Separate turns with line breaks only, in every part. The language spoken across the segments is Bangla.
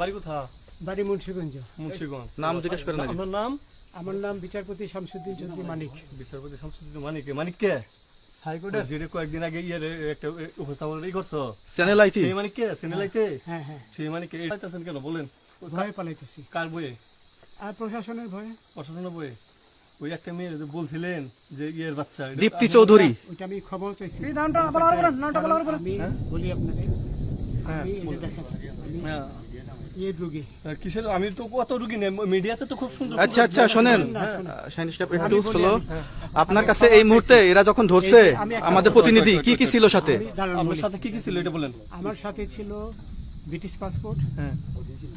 বাড়ি কোথা?
বাড়ি মুন্সিগঞ্জ।
মুন্সিগঞ্জ।
নাম জিজ্ঞেস করেন আগে।
আপনার নাম?
আমার নাম বিচারপতি শামসুদ্দিন চৌধুরী মানিক।
বিচারপতি শামসুদ্দিন মানিক। মানিক কে?
হাইকোর্টের।
যেটা কয়েকদিন আগে একটা উপস্থাপন করছো
চ্যানেল আইটি।
সেই মানিক কে? চ্যানেল আইতে?
হ্যাঁ হ্যাঁ,
সেই মানিক কে? পাইতেছেন কেন বলেন?
ভয়ে পালাইতেছি।
কার বইয়ে?
আর প্রশাসনের ভয়ে।
প্রশাসনের বইয়ে? ওই একটা মেয়ে যে বলছিলেন যে ইয়ের বাচ্চা,
দীপ্তি চৌধুরী।
ওইটা আমি খবর চাইছি।
নামটা
আমি বলি আপনাকে, আমি এই যে দেখেন, আমি
হ্যাঁ।
এই রোগী।
কিসের? আমি তো কত রুগী নেই, মিডিয়াতে তো খুব সুন্দর।
আচ্ছা আচ্ছা শোনেন শাইন স্টাফ একটু স্লো। আপনার কাছে এই মুহূর্তে এরা যখন ধরছে আমাদের প্রতিনিধি কি কি ছিল সাথে?
আমি দাঁড়ান
আপনার
বলি।
সাথে কি কি ছিল এটা বলেন।
আমার সাথে ছিল ব্রিটিশ পাসপোর্ট,
হ্যাঁ,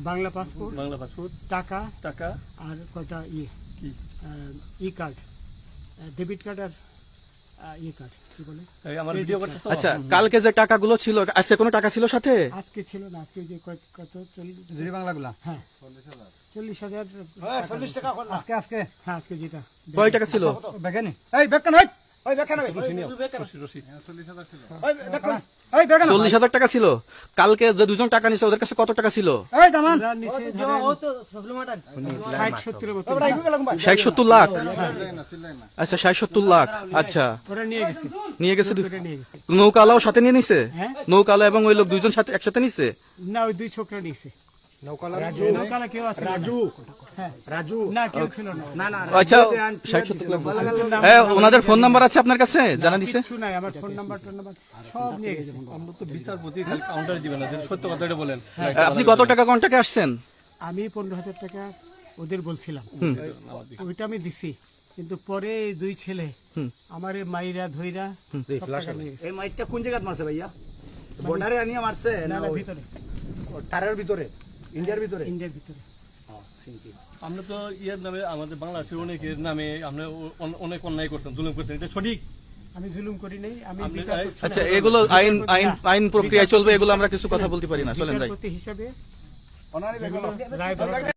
বাংলা পাসপোর্ট,
বাংলা পাসপোর্ট,
টাকা
টাকা,
আর কয়টা
কি
ই কার্ড, ডেবিট কার্ড আর ই কার্ড, কি বলে?
এই আমার ভিডিও করতেছো?
আচ্ছা কালকে যে টাকাগুলো ছিল আজকে কোনো টাকা ছিল সাথে?
আজকে ছিল না, আজকে যে কত 40
বাংলাগুলা
হ্যাঁ 40,000
টাকা আজকে আজকে
হ্যাঁ, আজকে যেটা
কয় টাকা ছিল?
বেগানি এই বেগান হই ওই বেগান হই
রশি, রশি।
ওই বেগান এই বেগান
40,000 টাকা ছিল। কালকে যে দুজন টাকা নিছে ওদের কাছে কত টাকা ছিল?
এই দামান
ওরা নিচে ধরেন 60-70 মতো
60-70 লাখ। আচ্ছা 60-70 লাখ। আচ্ছা
ওরা নিয়ে গেছে,
নিয়ে গেছে।
করে নিয়ে গেছে।
নৌকালাও সাথে নিয়ে নিছে?
হ্যাঁ।
নৌকালা এবং ওই লোক দুইজন সাথে একসাথে নিছে?
না, ওই দুই ছোকরা নিয়েছে। নৌকালা কেউ আছে? হ্যাঁ
রাজু
না, কেউ ছিল না।
না
আচ্ছা 60-70 লাখ বলছে। ওনাদের ফোন নাম্বার আছে আপনার কাছে? জানা দিছে?
কিছু নাই, আমার ফোন নাম্বার সব নিয়ে গেছে।
আমরা তো বিচারপতি খালি কাউন্টারে দিবেন না, যেটা সত্য কথা এটা বলেন।
আপনি কত টাকা কন্টাক্টে আসছেন?
আমি 15,000 টাকা ওদের বলছিলাম, তো ওইটা আমি দিছি, কিন্তু পরে এই দুই ছেলে আমার মাইরা ধইরা সব টাকা নিয়ে গেছে।
এই মাইটটা কোন জায়গায় মারছে ভাইয়া? বর্ডারে আনিয়া মারছে
না
না
না,
ওই
ভিতরে,
তারের ভিতরে ইন্ডিয়ার ভিতরে?
ইন্ডিয়ার ভিতরে।
আমরা তো ইয়ের নামে, আমাদের বাংলাদেশের অনেকের নামে আমরা অনেক অন্যায় করছেন, জুলুম করছেন, এটা সঠিক?
আমি জুলুম করি নাই, আমি
আপনি-
বিচারপতি
আচ্ছা এগুলো আইন আইন আইন প্রক্রিয়ায় চলবে, এগুলো আমরা কিছু কথা বলতে পারি না, চলেন যাই।
হিসাবে
ওনারই বেগান
রায় দেওয়া